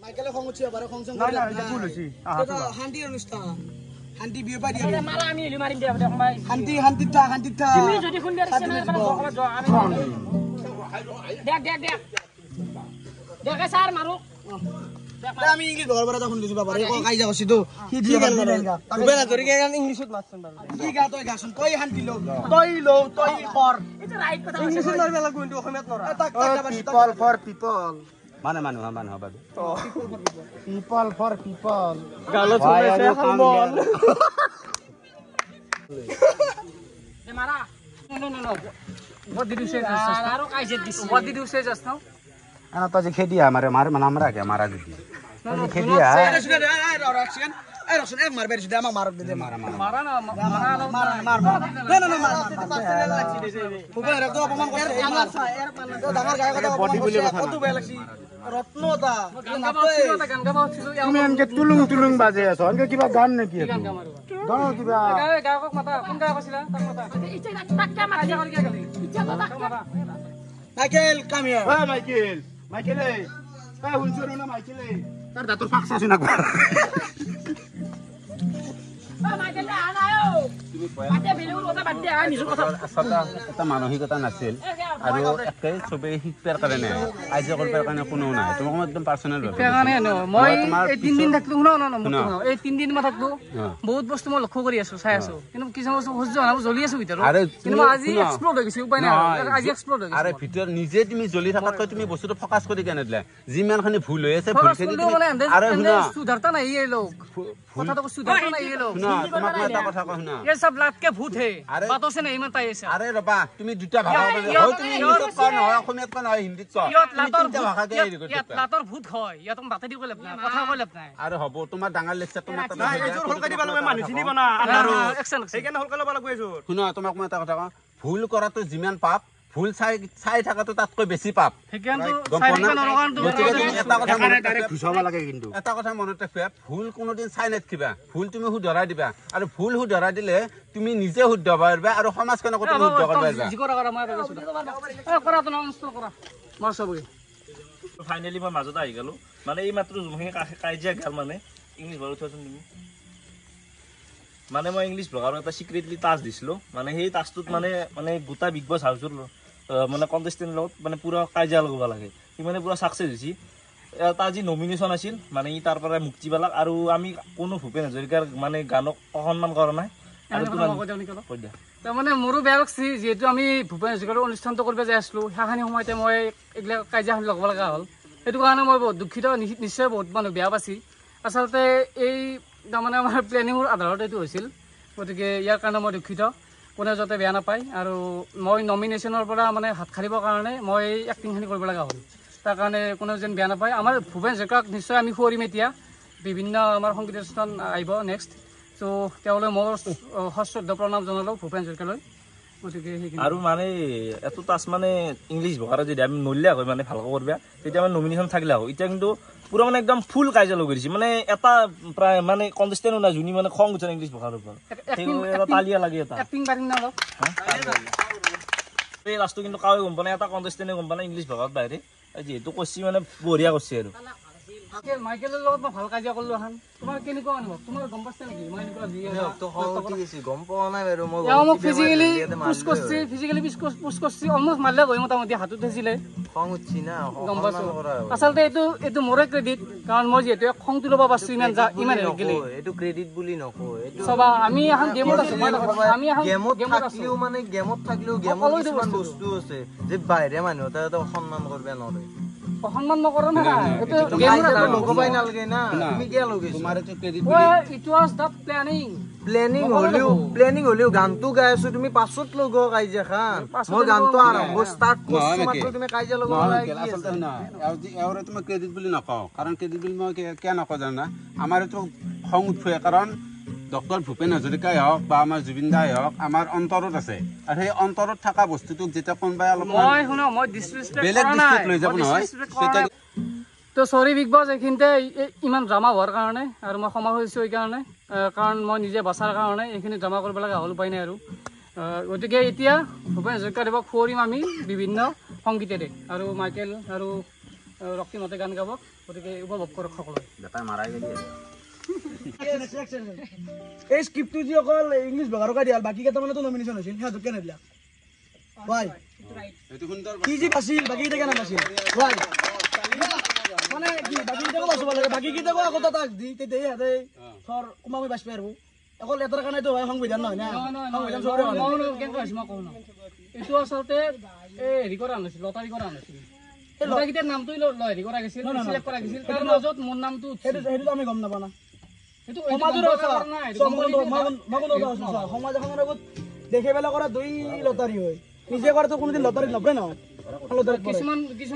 মাইকেলে খং উঠিব পাৰে খং নাই এটা ভুল হৈছে শান্তি অনুষ্ঠান শান্তি বিয়ে পাই দিয়া মাৰা আমি হেলি মাৰিম দিয়া শান্তি থা তুমি যদি খুন দিয়া দেখ স্যাৰ মাৰো আমি ইংলিশ ঘৰৰ পৰা শুন দিছো বাবা এই কাইজা কৰিছি তো কি দি গান তবে না ধৰি গান ইংলিছত মাছন বাৰু কি গা তই গাছন তই শান্তি ল তই কৰ এটা ৰাইট কথা ইংলিছত নৰবে লাগব কিন্তু অসমীয়াত নৰা পিপল ফৰ পিপল মানে মানুহ বাবে পিপল ফৰ পিপল গালত চলাইছে হামল দে মাৰা No. What did you say just now? What did you say just now? ana to je khedi amare mar mana amra ke mara jodi to khedi Roksan ek mar berisu dama mar de mar Mara na no Bukan rakto apaman korse to damar gaya kotha body boli kotha kotha bela lagsi rotno ta গান গাবা ছিল তুমি এনকে তুলুং বাজে আছো এনকে কিবা গান নেকি ধৰ কিবা গায়কক মাতা কোন গায়ক আছিলা তাক মাতা কাজিয়া কৰি গেলি মাতা মাইকেল কাম হিয়াৰ মাইকেল মাইকেল এই শুনছো না মাইকেল এই তাৰ দাঁতৰ ফাক চাচি না এটা মানসিকতা নাছিল আৰু একে চবেই শিকবাৰ কাৰণে কাজিয়া কৰিবৰ কাৰণে কোনো নাই তোমাক মই একদম পাৰ্চনেল মই এই 3 দিন থাকলো শুনা এই 3 দিন মই থাকলো বহুত বস্তু মই লক্ষ্য কৰি আছো চাই আছো কিন্তু কিছুমান বস্তু সহ্য নহয় জ্বলি আছো ভিতৰত কিন্তু আজি এক্সপ্লোড হৈ গৈছে উপায় নাই আজি এক্সপ্লোড হৈ গৈছে আৰে ভিতৰত নিজে তুমি জ্বলি থাকাতকৈ তুমি বস্তুটো ফকাস কৰি কেনে দিলা যিমানখিনি ভুল হৈ আছে ভুলখিনি তুমি আৰে শুনা सुधरता नहीं ये लोग কথাটো सुधरता नहीं ये लोग শুনা তোমাক মই এটা কথা কওঁ শুনা ये सब लात के भूत है बातों से नहीं मनता ये सब আৰে ৰবা তুমি দুটা ভাষা হয় তুমি ইংলিছত কোৱা নহয় অসমীয়াত কোৱা নহয় হিন্দীত কোৱা ইয়াত লাতৰ ভূত হয় ইয়াত তুমি বাতে দি কলে না কথা কলে না আৰে হ'ব তোমাৰ ডাঙৰ লেকচাৰ তোমাৰ নাই এজোৰ হলকা দিবা লাগে মানুহ চিনি বনা আৰু সেইকাৰণে হলকা ল'ব লাগিব এজোৰ শুনা তোমাক মই এটা কথা কওঁ ভুল কৰাটো যিমান পাপ ভুল চাই থাকাটো তাতকৈ বেছি পাপ এটা কথা মনত ৰাখিবা ভুল কোনোদিন চাই নাথাকিবা ভুল তুমি শুধৰাই দিবা আৰু ভুল শুধৰাই দিলে তুমি নিজে শুদ্ধ হ'ব পাৰিবা আৰু সমাজখনক তুমি শুদ্ধ কৰিব পাৰিবা ফাইনেলি মই মাজত আহি গ'লো মানে এই মাত্ৰ যোনখিনি কাজিয়া গাল মানে ইংলিছ বাৰু থোৱাচোন তুমি মানে মই ইংলিছ ব্লগাৰৰ এটা সিক্ৰেটলি টাচ দিছিলোঁ মানে সেই টাচটোত মানে গোটা বিগ বছ হাউচৰ মানে কণ্টেষ্টেণ্টৰ লগত মানে পুৰা কাজিয়া লগাব লাগে সি মানে পুৰা ছাকচেছ হৈছে এটা আজি নমিনেশ্যন আছিল মানে ই তাৰ পৰাই মুক্তি পালাক আৰু আমি কোনো ভূপেন হাজৰিকাৰ মানে গানক অসন্মান কৰা নাই তাৰমানে মোৰো বেয়া লাগছি যিহেতু আমি ভূপেন হাজৰিকাৰ অনুষ্ঠানটো কৰিব যাই আছিলোঁ সেইখিনি সময়তে মই এইবিলাক কাজিয়া লগাব লগা হ'ল সেইটো কাৰণে মই বহুত দুখিত নিশ্চয় বহুত মানুহ বেয়া পাইছি আচলতে এই তাৰমানে আমাৰ প্লেনিঙৰ আধাৰত এইটো হৈছিল গতিকে ইয়াৰ কাৰণে মই দুখিত কোনে যাতে বেয়া নাপায় আৰু মই নমিনেশ্যনৰ পৰা মানে হাত সাৰিবৰ কাৰণে মই এক্টিংখিনি কৰিব লগা হ'ল তাৰ কাৰণে কোনেও যেন বেয়া নাপায় আমাৰ ভূপেন হাজৰিকাক নিশ্চয় আমি সুঁৱৰিম এতিয়া বিভিন্ন আমাৰ সংগীত অনুষ্ঠান আহিব নেক্সট চ' তেওঁলৈ মোৰ সশ্ৰদ্ধ প্ৰণাম জনালোঁ ভূপেন হাজৰিকালৈ গতিকে সেইখিনি আৰু মানে এটো টাচ মানে ইংলিছ ভাষাৰে যদি আমি নলিয়া হয় মানে ভালকৈ কৰিবা তেতিয়া মানে নমিনেশ্যন থাকিলে হয় এতিয়া কিন্তু পুৰা মানে একদম ফুল কাজিয়া লগাই দিছে মানে এটা প্ৰায় মানে কনটেষ্টেণ্টো নাই যোনি মানে খং উঠে ইংলিছ ভাষাৰ ওপৰত এটা তালিয়া লাগে এটা এই লাষ্টটো কিন্তু কাৱে গম পোৱা নাই এটা কনটেষ্টেণ্টে গম পোৱা নাই ইংলিছ ভাষাত বাহিৰে যিহেতু কৈছি মানে বঢ়িয়া কৈছে আৰু মাইকেলৰ লগত মই ভাল কাজিয়া কৰিলোঁ এখন তোমাৰ কেনেকুৱা অনুভৱ তোমাৰ গম পাইছা নেকি মই এনেকুৱা গম পোৱা নাই বাৰু মই মোক ফিজিকেলি পুছ কৰিছে অলমষ্ট মাৰিলে গৈ মোটামুটি হাতত থৈছিলে খং উঠছি না গম পাইছোঁ আচলতে এইটো মোৰে ক্ৰেডিট কাৰণ মই যিহেতু খংটো ল'ব পাৰিছোঁ ইমান এইটো ক্ৰেডিট বুলি নকয় চাবা আমি এখন গেমত আছোঁ আমি গেমত থাকিলেও মানে গেমত কিছুমান বস্তু আছে যে বাহিৰে মানুহ এটা সন্মান কৰিব নোৱাৰে অসন্মান নকৰা না এইটো লগবাই নালাগে না তুমি কিয় লগাইছা তোমাৰ এইটো credit it was the planning হলেও গানটো গাই আছো তুমি পাছত লগোৱা কাজিয়া খান মই গানটো আৰম্ভ ষ্টাৰ্ট কৰিছো মাত্ৰ তুমি কাজিয়া লগোৱা আচলতে শুনা এওঁৰে তোমাক ক্ৰেডিট বুলি নকওঁ কাৰণ ক্ৰেডিট বুলি মই কিয় নকওঁ জানা আমাৰ এইটো খং উঠে কাৰণ ডক্টৰ ভূপেন হাজৰিকাই হওক বা আমাৰ জুবিন দাই হওক আমাৰ অন্তৰত আছে আৰু সেই অন্তৰত থকা বস্তুটোক যেতিয়া কোনোবাই অলপ বেলেগ দৃষ্টিত লৈ যাব নহয় তো চৰি বিগ বছ এইখিনিতে ইমান ড্ৰামা হোৱাৰ কাৰণে আৰু মই ক্ষমা হৈছোঁ এইকাৰণে কাৰণ মই নিজে বচাৰ কাৰণে এইখিনি ড্ৰামা কৰিব লগা হ'ল উপায় নাই আৰু গতিকে এতিয়া ভূপেন হাজৰিকাদেৱক সুঁৱৰিম আমি বিভিন্ন সংগীতেৰে আৰু মাইকেল আৰু ৰক্তিমতে গান গাব গতিকে উপভোগ কৰক সকলোৱে এই স্ক্ৰিপ্টটো যি অকল ইংলিছ ভাষাৰ দিয়াল বাকী কেইটামানতো নমিনেশ্যন হৈছিল সিহঁতক কেনে দিলা ৱাই কি যি বাছিল বাকী কেইটা কেনে বাছিল ৱাই মানে কি বাকী কেইটাকো বাচিব লাগে বাকী কেইটাকো আগতে তাক দি তেতিয়া সিহঁতে ধৰ কোমাকৈ বাচিব পাৰিব অকল এটাৰ কাৰণেতো হয় সংবিধান নহয় না সংবিধান চবৰে এইটো আচলতে হেৰি কৰা নাছিল লটাৰী কৰা নাছিল গোটেইকেইটাৰ নামটো হেৰি কৰা গৈছিল চিলেক্ট কৰা গৈছিল তাৰ মাজত মোৰ নামটো সেইটো আমি গম নাপাওঁ না সমাজ এখনৰ আগত দেখি পেলাই কৰা দুই লটাৰী হয় নিজে কৰাটো কোনোদিন লটাৰী নপৰে নহয়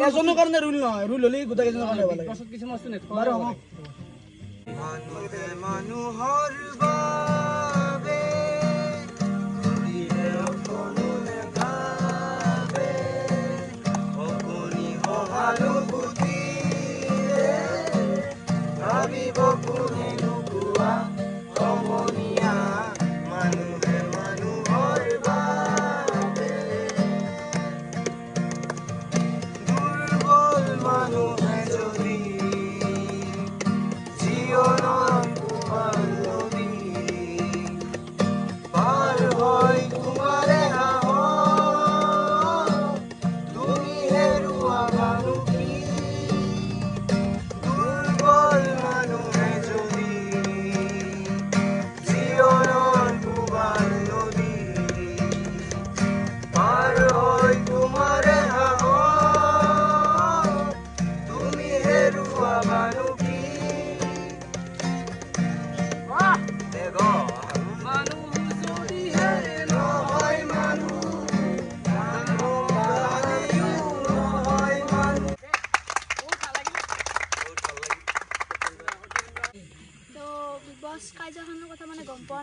এজনৰ কাৰণে ৰুল নহয় ৰুল হলে গোটেই কেইজনৰ কাৰণে হ'ব লাগে কিছুমান বস্তু বাৰু হ'ব মানুহৰ বাবে ভাবিব কোনে নোপোৱা সমনীয়া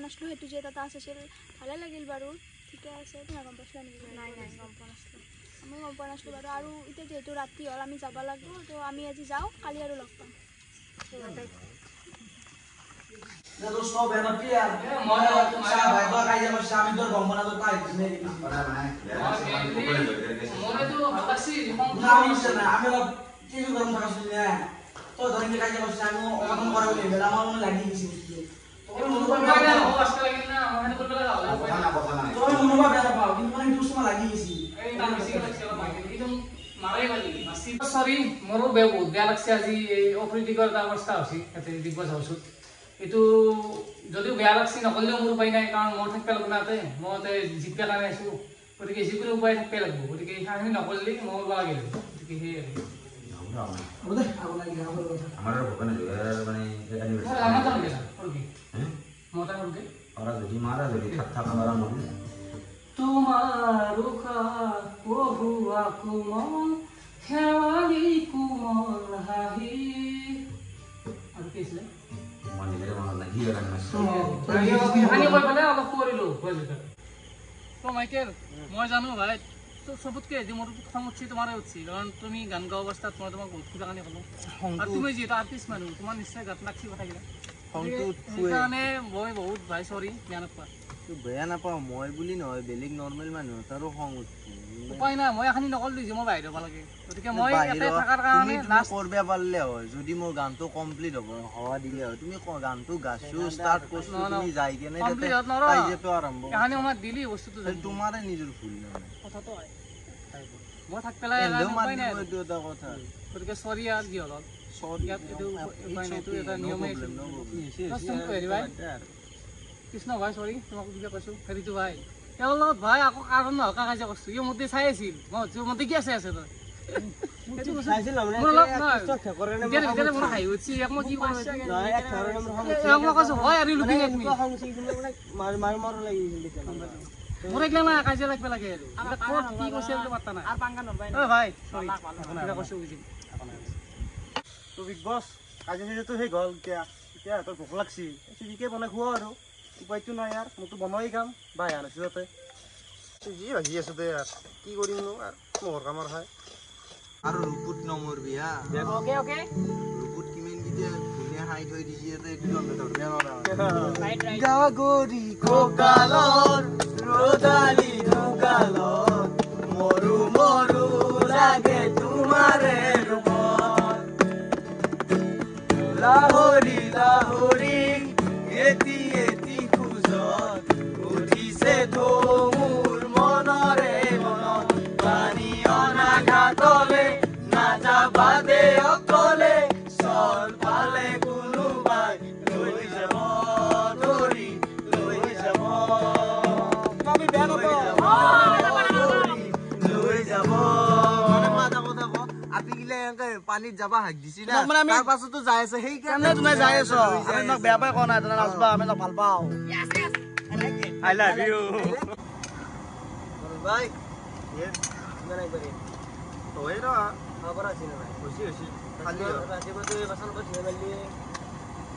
নাছিলোঁ সেইটো যে এটা টাচ আছিল ভালে লাগিল বাৰু ঠিকে আছে তুমি গম পাইছিলা নেকি নাই গম পোৱা নাছিলোঁ আমি গম পোৱা নাছিলোঁ বাৰু আৰু এতিয়া যিহেতু ৰাতি হ'ল আমি যাব লাগিব তো আমি আজি যাওঁ কালি আৰু লগ পাম সৰি মোৰো বহুত বেয়া লাগছে আজি এই অপ্ৰীতিকৰ এটা অৱস্থা হৈছে ইয়াতে ডিগবজ হাউচত এইটো যদিও বেয়া লাগছে নকৰিলেও মোৰ উপায় নাই কাৰণ মই থাকিব লাগিব নাতে মই তাতে জিকিব কাৰণে আছোঁ গতিকে যিকোনো উপায় থাকিব লাগিব গতিকে সেইখিনি নকৰিলে মই ওলাব লাগিল গতিকে সেয়ে তোমাৰ বহুৱা কোমল খেৱালি কোমল হাঁহি আৰু কি আছিলে মাইকেল মই জানো ভাই চবতকে মোৰ খং উঠছি তোমাৰে উঠছি কাৰণ তুমি গান গোৱা অৱস্থাত মই তোমাক বহুত কিবা কাৰণে ক'লো আৰু তুমি যিহেতু আৰ্টিষ্ট মানুহ তোমাৰ নিশ্চয় গাত লাগছি কথাকেইটা সেইকাৰণে মই বহুত ভাই চৰি বেয়া নাপোৱা বেয়া নাপাওঁ মই বুলি নহয় বেলেগ নৰ্মেল মানুহ তাৰো খং উঠছে উপায় নাই মই এখানি নকৰিলো যে মই বাহিৰ হ'ব লাগে গতিকে মই ইয়াতে থকাৰ কাৰণে লাষ্ট কৰিব পাৰিলে হয় যদি মোৰ গানটো কমপ্লিট হ'ব হোৱা দিলে হয় তুমি গানটো গাছো ষ্টাৰ্ট কৰিছো তুমি যাই কেনে কাজিয়াটো আৰম্ভ এখানি আমাৰ দিলি বস্তুটো তোমাৰে নিজৰ ভুল নহয় কথাটো হয় মই থাক পেলাই উপায় নাই এইটো এটা কথা গতিকে চৰি আৰু কি হ'ল চৰি এইটো উপায় নাই এইটো এটা নিয়মে কৃষ্ণ ভাই চৰি তোমাক কিবা কৈছোঁ হেৰিটো ভাই তেওঁৰ লগত ভাই আকৌ কাৰণ নহয় কাজিয়া কৰিছোঁ ইও মতে চাই আছিল মই মতে কি আছে তই মোৰ এইগিলা নাই কাজিয়া লাগিব লাগে কি কৈছে পাত্তা নাই ভাই বিগ বছ কাজিয়া চাজিয়াটো সেই গ'ল এতিয়া সিহঁতৰ ভোক লাগছি চিজিকে বনাই খোৱা আৰু উপায়টো নাই আৰু মোৰতো বনোৱাই কাম বাই আনিছোঁ তাতে যি ভাজি আছোঁ দে আৰু কি কৰিমনো মোৰ কামৰ হয় আৰু ৰূপত নমৰবি হা ৰূপত কিমান কেতিয়া ধুনীয়া খাই থৈ দিছি গাগৰি কঁকালৰ ৰ'দালি ঢুকালত মৰু মৰু লাগে তোমাৰে ৰূপত লাহৰি লাহৰি এটি এটি খোজত উঠিছে মোৰ মনৰে মনত পানী অনা ঘাটলে নাযাবা দে অকলে চল পালে কোনোবাই লৈ যাব ধৰি লৈ যাব লৈ যাব পানীত যাবা হাক দিছি না তাৰ পাছতো যাই আছে সেইকাৰণে তুমি যাই আছো আমি তোমাক বেয়া পাই কোৱা নাই তুমি নাচবা আমি তোমাক ভাল পাওঁ আই লাভ ইউ ভাই নাই পাৰি হয় ৰ খবৰ আছিল নাই খুশি হৈছি খালি ৰাতিপুৱাটো এই বাছন পৰা ধুই মেলি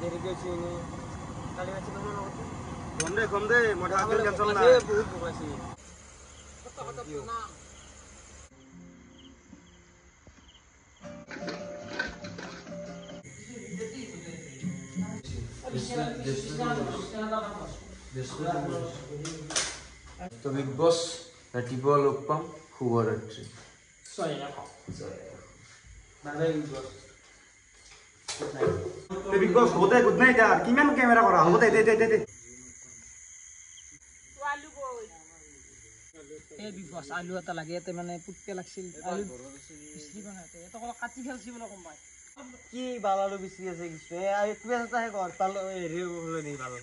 দেৰিকে হৈছে নি কালি ৰাতি কম দে মই থাকি টেনচন নাই বহুত ভোক আছে তো বিগ বছ ৰাতিপুৱা লগ পাম শুভৰাত্ৰি বিগ বছ হ'ব দে গুড নাইট আৰু কিমান কেমেৰা কৰা হ'ব দে বিগ বছ আলু এটা লাগে ইয়াতে মানে পুটকে লাগছিল আলু বিচৰি বনাইছে এটা কল কাটি ফেলছি বোলে কোনবাই কি বালালো বিচি আছে কিছু এই তুই এটা হে কর পাল হেৰি হলে নি বাল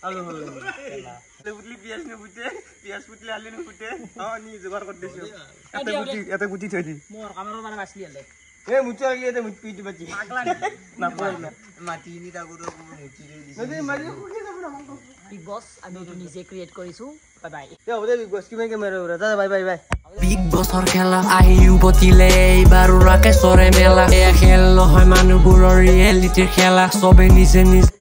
আলু হলে নি বুটলি পিয়াজ নে বুটে পিয়াজ বুটলি আলু নে বুটে নি জোগাৰ কৰি দিছো এটা গুটি থৈ দি মোৰ কামৰৰ মানে বাছলি আলে এ মুচি আগলি এতে মুচি পিটি বাজি পাগলা না কই না মাটি নি তাগুৰ মুচি দি দিছে যদি মাৰি খুকি যাব না বিগ বছ আমি তো নিজে ক্ৰিয়েট কৰিছো বাই বাই তে হ'ব দে বিগ বছ কিমান কেমেৰা উৰা যা বাই বাই বাই বিগ বছৰ খেলা আহিও বতিলে এইবাৰ ৰাকেশৰে মেলা এয়া খেল নহয় মানুহবোৰৰ ৰিয়েলিটিৰ খেলা চবে নিজে নিজে